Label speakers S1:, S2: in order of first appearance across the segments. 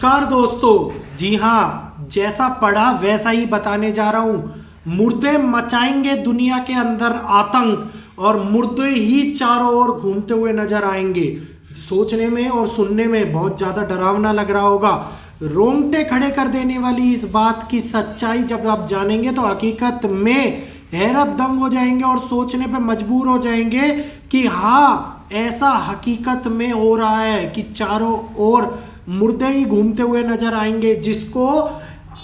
S1: नमस्कार दोस्तों। जी हाँ, जैसा पढ़ा वैसा ही बताने जा रहा हूँ। मुर्दे मचाएंगे दुनिया के अंदर आतंक और मुर्दे ही चारों ओर घूमते हुए नजर आएंगे। सोचने में और सुनने में बहुत ज़्यादा डरावना लग रहा होगा। रोंगटे खड़े कर देने वाली इस बात की सच्चाई जब आप जानेंगे तो हकीकत में हैरत दंग हो जाएंगे और सोचने पे मजबूर हो जाएंगे कि हाँ, ऐसा हकीकत में हो रहा है कि चारों ओर मुर्दे ही घूमते हुए नजर आएंगे। जिसको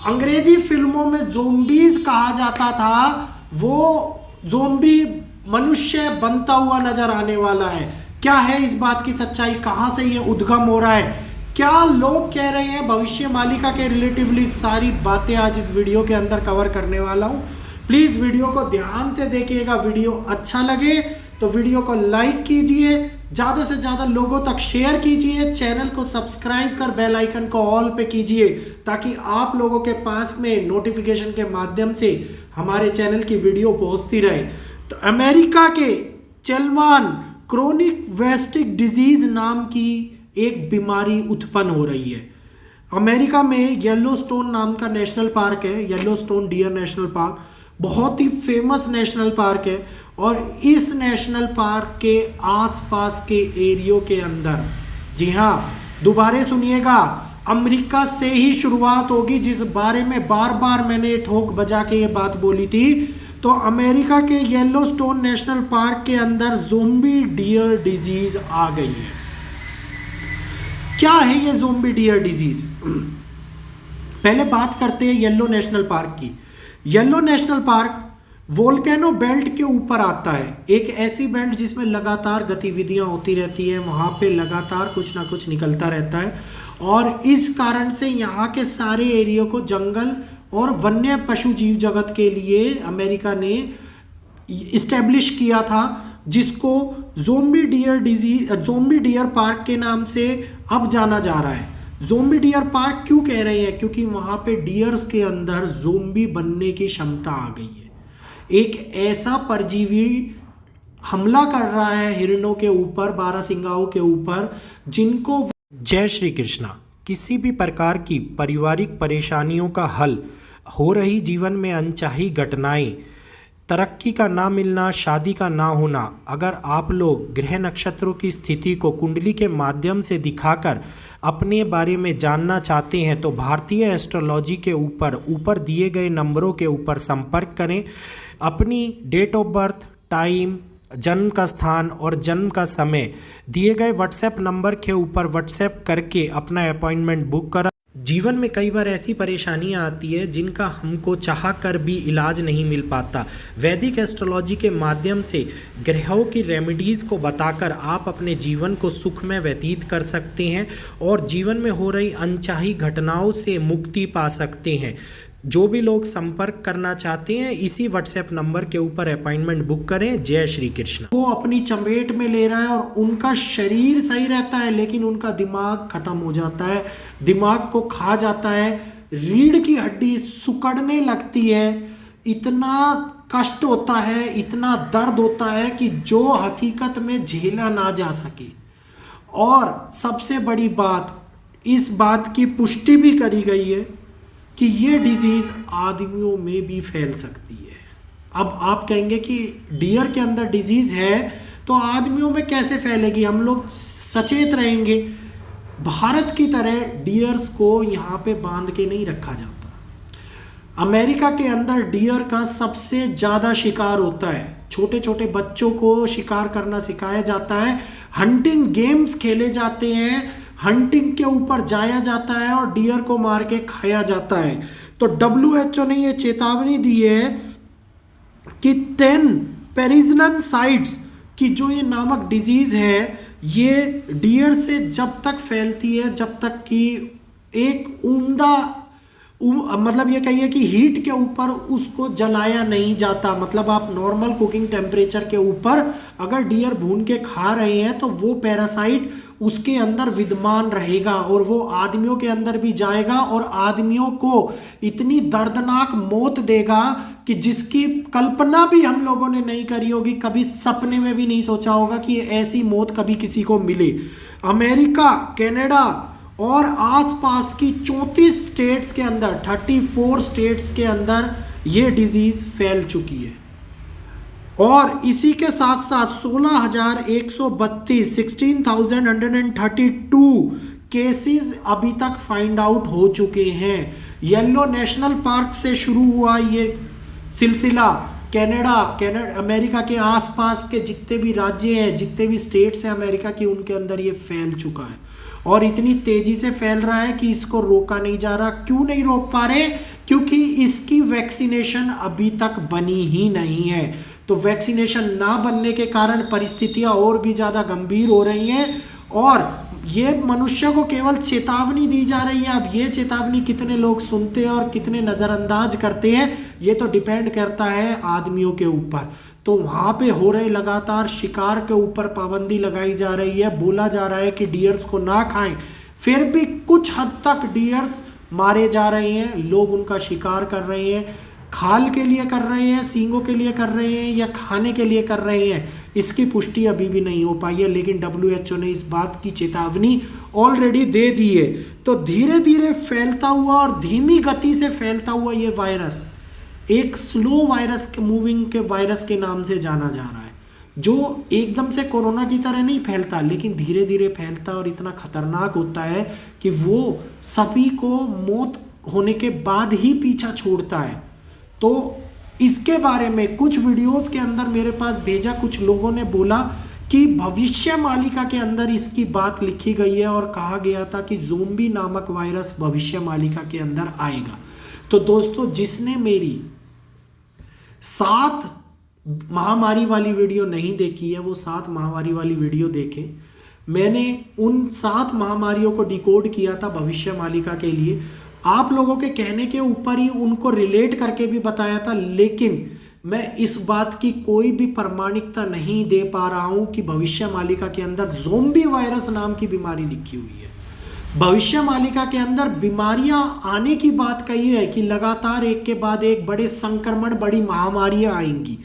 S1: अंग्रेजी फिल्मों में ज़ोंबीज कहा जाता था, वो ज़ोंबी मनुष्य बनता हुआ नजर आने वाला है। क्या है इस बात की सच्चाई, कहाँ से ये उद्गम हो रहा है, क्या लोग कह रहे हैं, भविष्य मालिका के रिलेटिवली सारी बातें आज इस वीडियो के अंदर कवर करने वाला हूँ। प्लीज़ वीडियो को ध्यान से देखिएगा। वीडियो अच्छा लगे तो वीडियो को लाइक कीजिए, ज़्यादा से ज़्यादा लोगों तक शेयर कीजिए, चैनल को सब्सक्राइब कर बेल आइकन को ऑल पे कीजिए ताकि आप लोगों के पास में नोटिफिकेशन के माध्यम से हमारे चैनल की वीडियो पहुंचती रहे। तो अमेरिका के चेलवान क्रोनिक वेस्टिक डिजीज नाम की एक बीमारी उत्पन्न हो रही है। अमेरिका में येलोस्टोन नाम का नेशनल पार्क है, येलोस्टोन डियर नेशनल पार्क, बहुत ही फेमस नेशनल पार्क है। और इस नेशनल पार्क के आसपास के एरियो के अंदर, जी हाँ, दोबारा सुनिएगा, अमेरिका से ही शुरुआत होगी, जिस बारे में बार बार मैंने ठोक बजा के ये बात बोली थी। तो अमेरिका के येलोस्टोन नेशनल पार्क के अंदर ज़ोंबी डियर डिजीज आ गई है। क्या है ये ज़ोंबी डियर डिजीज? पहले बात करते हैं येलो नेशनल पार्क की। Yellow national park volcano belt के ऊपर आता है, एक ऐसी बेल्ट जिसमें लगातार गतिविधियां होती रहती है, वहाँ पे लगातार कुछ ना कुछ निकलता रहता है। और इस कारण से यहाँ के सारे एरिया को जंगल और वन्य पशु जीव जगत के लिए अमेरिका ने इस्टेब्लिश किया था, जिसको ज़ोंबी डियर पार्क के नाम से अब जाना जा रहा है। ज़ोंबी डियर पार्क क्यों कह रहे हैं? क्योंकि वहाँ पे डियर्स के अंदर ज़ोंबी बनने की क्षमता आ गई है। एक ऐसा परजीवी हमला कर रहा है हिरणों के ऊपर, बारहसिंगाओं के ऊपर, जिनको जय श्री कृष्णा, किसी भी प्रकार की पारिवारिक परेशानियों का हल, हो रही जीवन में अनचाही घटनाएं, तरक्की का ना मिलना, शादी का ना होना, अगर आप लोग ग्रह नक्षत्रों की स्थिति को कुंडली के माध्यम से दिखाकर अपने बारे में जानना चाहते हैं तो भारतीय एस्ट्रोलॉजी के ऊपर दिए गए नंबरों के ऊपर संपर्क करें। अपनी डेट ऑफ बर्थ, टाइम, जन्म का स्थान और जन्म का समय दिए गए व्हाट्सएप नंबर के ऊपर व्हाट्सएप करके अपना अपॉइंटमेंट बुक करा। जीवन में कई बार ऐसी परेशानियां आती है जिनका हमको चाह कर भी इलाज नहीं मिल पाता। वैदिक एस्ट्रोलॉजी के माध्यम से ग्रहों की रेमेडीज़ को बताकर आप अपने जीवन को सुख में व्यतीत कर सकते हैं और जीवन में हो रही अनचाही घटनाओं से मुक्ति पा सकते हैं। जो भी लोग संपर्क करना चाहते हैं इसी व्हाट्सएप नंबर के ऊपर अपॉइंटमेंट बुक करें। जय श्री कृष्ण। वो अपनी चपेट में ले रहा है और उनका शरीर सही रहता है लेकिन उनका दिमाग खत्म हो जाता है, दिमाग को खा जाता है, रीढ़ की हड्डी सिकुड़ने लगती है, इतना कष्ट होता है, इतना दर्द होता है कि जो हकीकत में झेला ना जा सके। और सबसे बड़ी बात, इस बात की पुष्टि भी करी गई है कि ये डिजीज़ आदमियों में भी फैल सकती है। अब आप कहेंगे कि डियर के अंदर डिजीज़ है तो आदमियों में कैसे फैलेगी? हम लोग सचेत रहेंगे। भारत की तरह डियर्स को यहाँ पे बांध के नहीं रखा जाता। अमेरिका के अंदर डियर का सबसे ज़्यादा शिकार होता है। छोटे छोटे बच्चों को शिकार करना सिखाया जाता है, हंटिंग गेम्स खेले जाते हैं, हंटिंग के ऊपर जाया जाता है और डियर को मार के खाया जाता है। तो WHO ने ये चेतावनी दी है कि 10 पेरिजनन साइट्स की जो ये नामक डिजीज़ है, ये डियर से जब तक फैलती है जब तक कि एक मतलब ये कहिए कि हीट के ऊपर उसको जलाया नहीं जाता। मतलब आप नॉर्मल कुकिंग टेम्परेचर के ऊपर अगर डियर भून के खा रहे हैं तो वो पैरासाइट उसके अंदर विद्यमान रहेगा और वो आदमियों के अंदर भी जाएगा और आदमियों को इतनी दर्दनाक मौत देगा कि जिसकी कल्पना भी हम लोगों ने नहीं करी होगी, कभी सपने में भी नहीं सोचा होगा कि ऐसी मौत कभी किसी को मिले। अमेरिका, कनाडा और आसपास की 34 स्टेट्स के अंदर, 34 स्टेट्स के अंदर ये डिजीज फैल चुकी है। और इसी के साथ साथ 16,132 16,132 केसेस अभी तक फाइंड आउट हो चुके हैं। येलो नेशनल पार्क से शुरू हुआ ये सिलसिला कनाडा अमेरिका के आसपास के जितने भी राज्य हैं, जितने भी स्टेट्स हैं अमेरिका की, उनके अंदर ये फैल चुका है और इतनी तेजी से फैल रहा है कि इसको रोका नहीं जा रहा। क्यों नहीं रोक पा रहे? क्योंकि इसकी वैक्सीनेशन अभी तक बनी ही नहीं है। तो वैक्सीनेशन ना बनने के कारण परिस्थितियां और भी ज़्यादा गंभीर हो रही हैं और ये मनुष्य को केवल चेतावनी दी जा रही है। अब ये चेतावनी कितने लोग सुनते हैं और कितने नज़रअंदाज करते हैं, ये तो डिपेंड करता है आदमियों के ऊपर। तो वहाँ पे हो रहे लगातार शिकार के ऊपर पाबंदी लगाई जा रही है। बोला जा रहा है कि डियर्स को ना खाएं, फिर भी कुछ हद तक डियर्स मारे जा रहे हैं, लोग उनका शिकार कर रहे हैं। खाल के लिए कर रहे हैं, सींगों के लिए कर रहे हैं या खाने के लिए कर रहे हैं, इसकी पुष्टि अभी भी नहीं हो पाई है। लेकिन WHO ने इस बात की चेतावनी ऑलरेडी दे दी है। तो धीरे धीरे फैलता हुआ और धीमी गति से फैलता हुआ ये वायरस एक स्लो वायरस के मूविंग के वायरस के नाम से जाना जा रहा है, जो एकदम से कोरोना की तरह नहीं फैलता, लेकिन धीरे धीरे फैलता और इतना खतरनाक होता है कि वो सभी को मौत होने के बाद ही पीछा छोड़ता है। तो इसके बारे में कुछ वीडियोस के अंदर मेरे पास भेजा, कुछ लोगों ने बोला कि भविष्य मालिका के अंदर इसकी बात लिखी गई है और कहा गया था कि ज़ोंबी नामक वायरस भविष्य मालिका के अंदर आएगा। तो दोस्तों, जिसने मेरी 7 महामारी वाली वीडियो नहीं देखी है वो 7 महामारी वाली वीडियो देखें। मैंने उन 7 महामारियों को डिकोड किया था भविष्य मालिका के लिए। आप लोगों के कहने के ऊपर ही उनको रिलेट करके भी बताया था, लेकिन मैं इस बात की कोई भी प्रामाणिकता नहीं दे पा रहा हूं कि भविष्य मालिका के अंदर ज़ोंबी वायरस नाम की बीमारी लिखी हुई है। भविष्य मालिका के अंदर बीमारियां आने की बात कही है कि लगातार एक के बाद एक बड़े संक्रमण, बड़ी महामारियां आएंगी,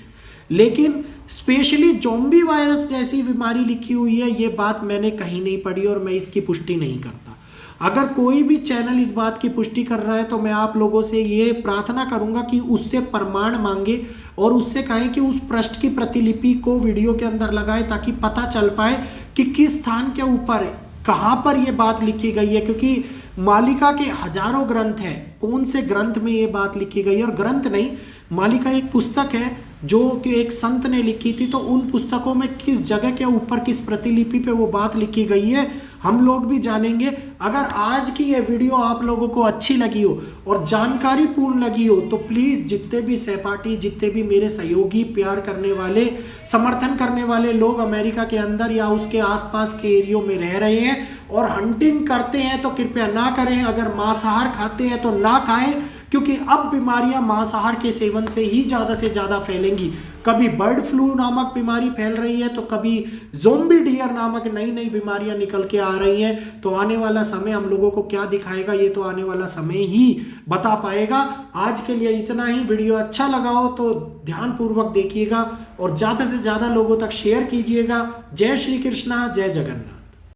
S1: लेकिन स्पेशली ज़ोंबी वायरस जैसी बीमारी लिखी हुई है, ये बात मैंने कहीं नहीं पढ़ी और मैं इसकी पुष्टि नहीं करता। अगर कोई भी चैनल इस बात की पुष्टि कर रहा है तो मैं आप लोगों से ये प्रार्थना करूंगा कि उससे प्रमाण मांगे और उससे कहें कि उस पृष्ठ की प्रतिलिपि को वीडियो के अंदर लगाए, ताकि पता चल पाए कि किस स्थान के ऊपर कहाँ पर ये बात लिखी गई है। क्योंकि मालिका के हजारों ग्रंथ हैं, कौन से ग्रंथ में ये बात लिखी गई है? और ग्रंथ नहीं, मालिका एक पुस्तक है जो कि एक संत ने लिखी थी। तो उन पुस्तकों में किस जगह के ऊपर, किस प्रतिलिपि पे वो बात लिखी गई है, हम लोग भी जानेंगे। अगर आज की ये वीडियो आप लोगों को अच्छी लगी हो और जानकारी पूर्ण लगी हो तो प्लीज़ जितने भी सहपाठी, जितने भी मेरे सहयोगी, प्यार करने वाले, समर्थन करने वाले लोग अमेरिका के अंदर या उसके आसपास के एरियो में रह रहे हैं और हंटिंग करते हैं तो कृपया ना करें। अगर मांसाहार खाते हैं तो ना खाएं, क्योंकि अब बीमारियां मांसाहार के सेवन से ही ज़्यादा से ज़्यादा फैलेंगी। कभी बर्ड फ्लू नामक बीमारी फैल रही है तो कभी ज़ोंबी डियर नामक नई नई बीमारियां निकल के आ रही हैं। तो आने वाला समय हम लोगों को क्या दिखाएगा, ये तो आने वाला समय ही बता पाएगा। आज के लिए इतना ही। वीडियो अच्छा लगा हो तो ध्यानपूर्वक देखिएगा और ज़्यादा से ज़्यादा लोगों तक शेयर कीजिएगा। जय श्री कृष्णा, जय जगन्नाथ।